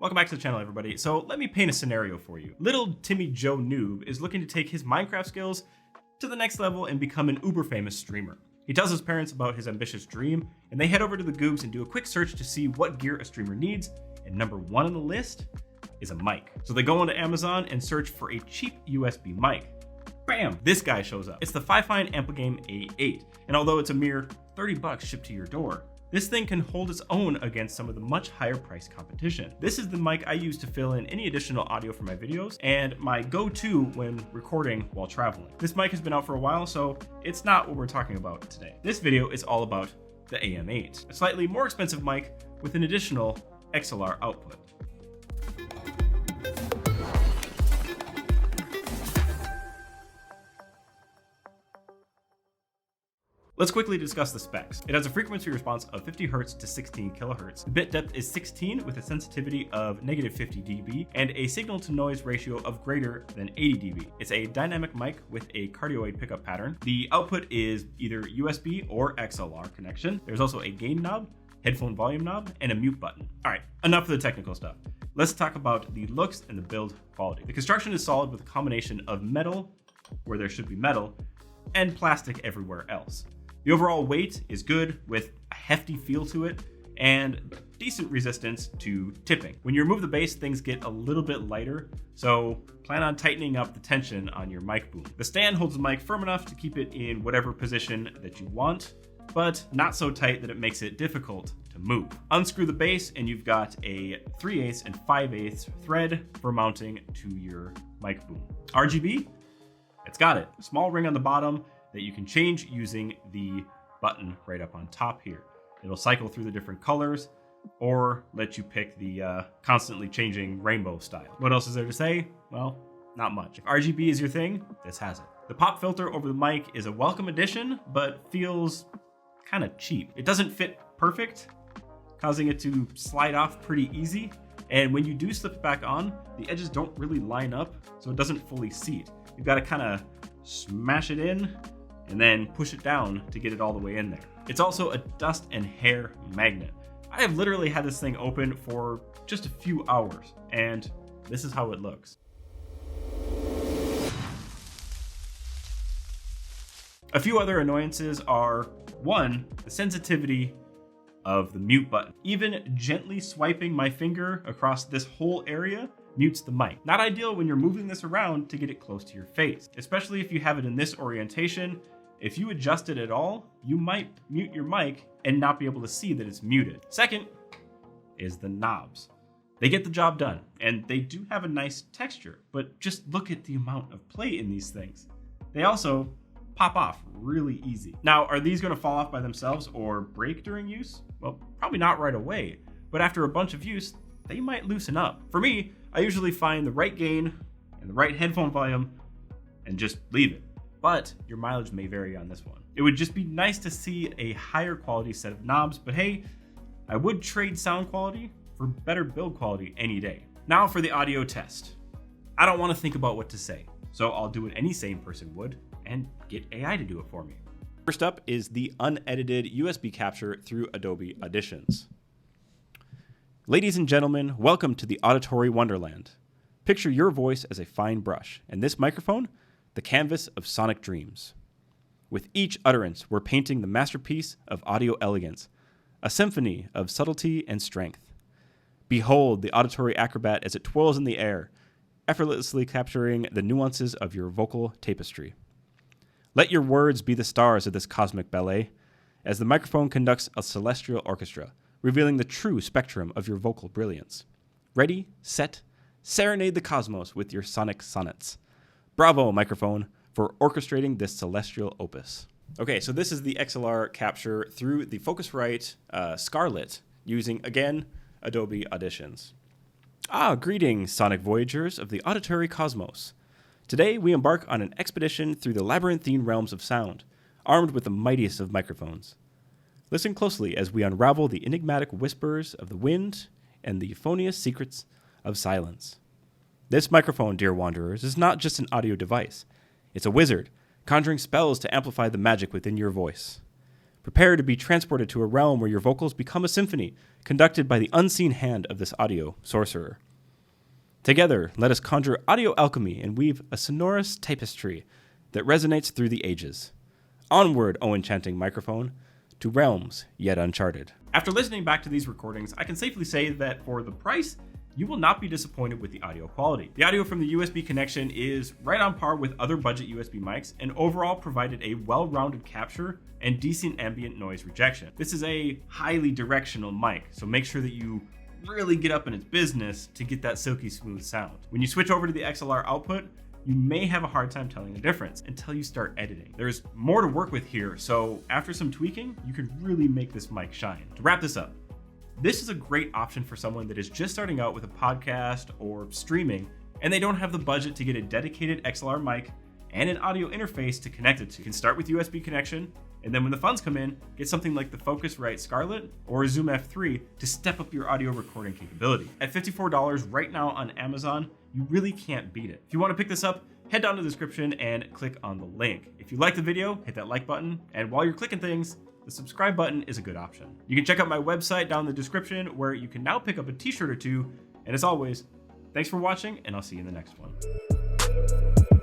Welcome back to the channel, everybody. So let me paint a scenario for you. Little Timmy Joe Noob is looking to take his Minecraft skills to the next level and become an uber famous streamer. He tells his parents about his ambitious dream, and they head over to the Goobs and do a quick search to see what gear a streamer needs, and number one on the list is a mic. So they go onto Amazon and search for a cheap USB mic. Bam! This guy shows up. It's the Fifine Am8, and although it's a mere 30 bucks shipped to your door, this thing can hold its own against some of the much higher priced competition. This is the mic I use to fill in any additional audio for my videos and my go-to when recording while traveling. This mic has been out for a while, so it's not what we're talking about today. This video is all about the Am8, a slightly more expensive mic with an additional XLR output. Let's quickly discuss the specs. It has a frequency response of 50 Hz to 16 kHz. The bit depth is 16 with a sensitivity of -50 dB and a signal to noise ratio of greater than 80 dB. It's a dynamic mic with a cardioid pickup pattern. The output is either USB or XLR connection. There's also a gain knob, headphone volume knob, and a mute button. All right, enough of the technical stuff. Let's talk about the looks and the build quality. The construction is solid with a combination of metal, where there should be metal, and plastic everywhere else. The overall weight is good with a hefty feel to it and decent resistance to tipping. When you remove the base, things get a little bit lighter, so plan on tightening up the tension on your mic boom. The stand holds the mic firm enough to keep it in whatever position that you want, but not so tight that it makes it difficult to move. Unscrew the base and you've got a 3/8 and 5/8 thread for mounting to your mic boom. RGB, it's got it. A small ring on the bottom that you can change using the button right up on top here. It'll cycle through the different colors or let you pick the constantly changing rainbow style. What else is there to say? Well, not much. If RGB is your thing, this has it. The pop filter over the mic is a welcome addition, but feels kind of cheap. It doesn't fit perfect, causing it to slide off pretty easy. And when you do slip it back on, the edges don't really line up, so it doesn't fully seat. You've got to kind of smash it in and then push it down to get it all the way in there. It's also a dust and hair magnet. I have literally had this thing open for just a few hours, and this is how it looks. A few other annoyances are, one, the sensitivity of the mute button. Even gently swiping my finger across this whole area mutes the mic. Not ideal when you're moving this around to get it close to your face, especially if you have it in this orientation. If you adjust it at all, you might mute your mic and not be able to see that it's muted. Second is the knobs. They get the job done, and they do have a nice texture, but just look at the amount of play in these things. They also pop off really easy. Now, are these gonna fall off by themselves or break during use? Well, probably not right away, but after a bunch of use, they might loosen up. For me, I usually find the right gain and the right headphone volume and just leave it. But your mileage may vary on this one. It would just be nice to see a higher quality set of knobs, but hey, I would trade sound quality for better build quality any day. Now for the audio test. I don't want to think about what to say, so I'll do what any sane person would and get AI to do it for me. First up is the unedited USB capture through Adobe Auditions. Ladies and gentlemen, welcome to the auditory wonderland. Picture your voice as a fine brush, and this microphone, the canvas of sonic dreams. With each utterance, we're painting the masterpiece of audio elegance, a symphony of subtlety and strength. Behold the auditory acrobat as it twirls in the air, effortlessly capturing the nuances of your vocal tapestry. Let your words be the stars of this cosmic ballet, as the microphone conducts a celestial orchestra, revealing the true spectrum of your vocal brilliance. Ready, set, serenade the cosmos with your sonic sonnets. Bravo, microphone, for orchestrating this celestial opus. Okay, so this is the XLR capture through the Focusrite Scarlett using, again, Adobe Auditions. Greetings, sonic voyagers of the auditory cosmos. Today, we embark on an expedition through the labyrinthine realms of sound, armed with the mightiest of microphones. Listen closely as we unravel the enigmatic whispers of the wind and the euphonious secrets of silence. This microphone, dear wanderers, is not just an audio device. It's a wizard, conjuring spells to amplify the magic within your voice. Prepare to be transported to a realm where your vocals become a symphony, conducted by the unseen hand of this audio sorcerer. Together, let us conjure audio alchemy and weave a sonorous tapestry that resonates through the ages. Onward, O enchanting microphone, to realms yet uncharted. After listening back to these recordings, I can safely say that for the price, you will not be disappointed with the audio quality. The audio from the USB connection is right on par with other budget USB mics and overall provided a well-rounded capture and decent ambient noise rejection. This is a highly directional mic, so make sure that you really get up in its business to get that silky smooth sound. When you switch over to the XLR output, you may have a hard time telling the difference until you start editing. There's more to work with here, so after some tweaking, you could really make this mic shine. To wrap this up, this is a great option for someone that is just starting out with a podcast or streaming, and they don't have the budget to get a dedicated XLR mic and an audio interface to connect it to. You can start with USB connection, and then when the funds come in, get something like the Focusrite Scarlett or a Zoom F3 to step up your audio recording capability. At $54 right now on Amazon, you really can't beat it. If you want to pick this up, head down to the description and click on the link. If you like the video, hit that like button, and while you're clicking things, the subscribe button is a good option. You can check out my website down in the description where you can now pick up a t-shirt or two, and as always, thanks for watching, and I'll see you in the next one.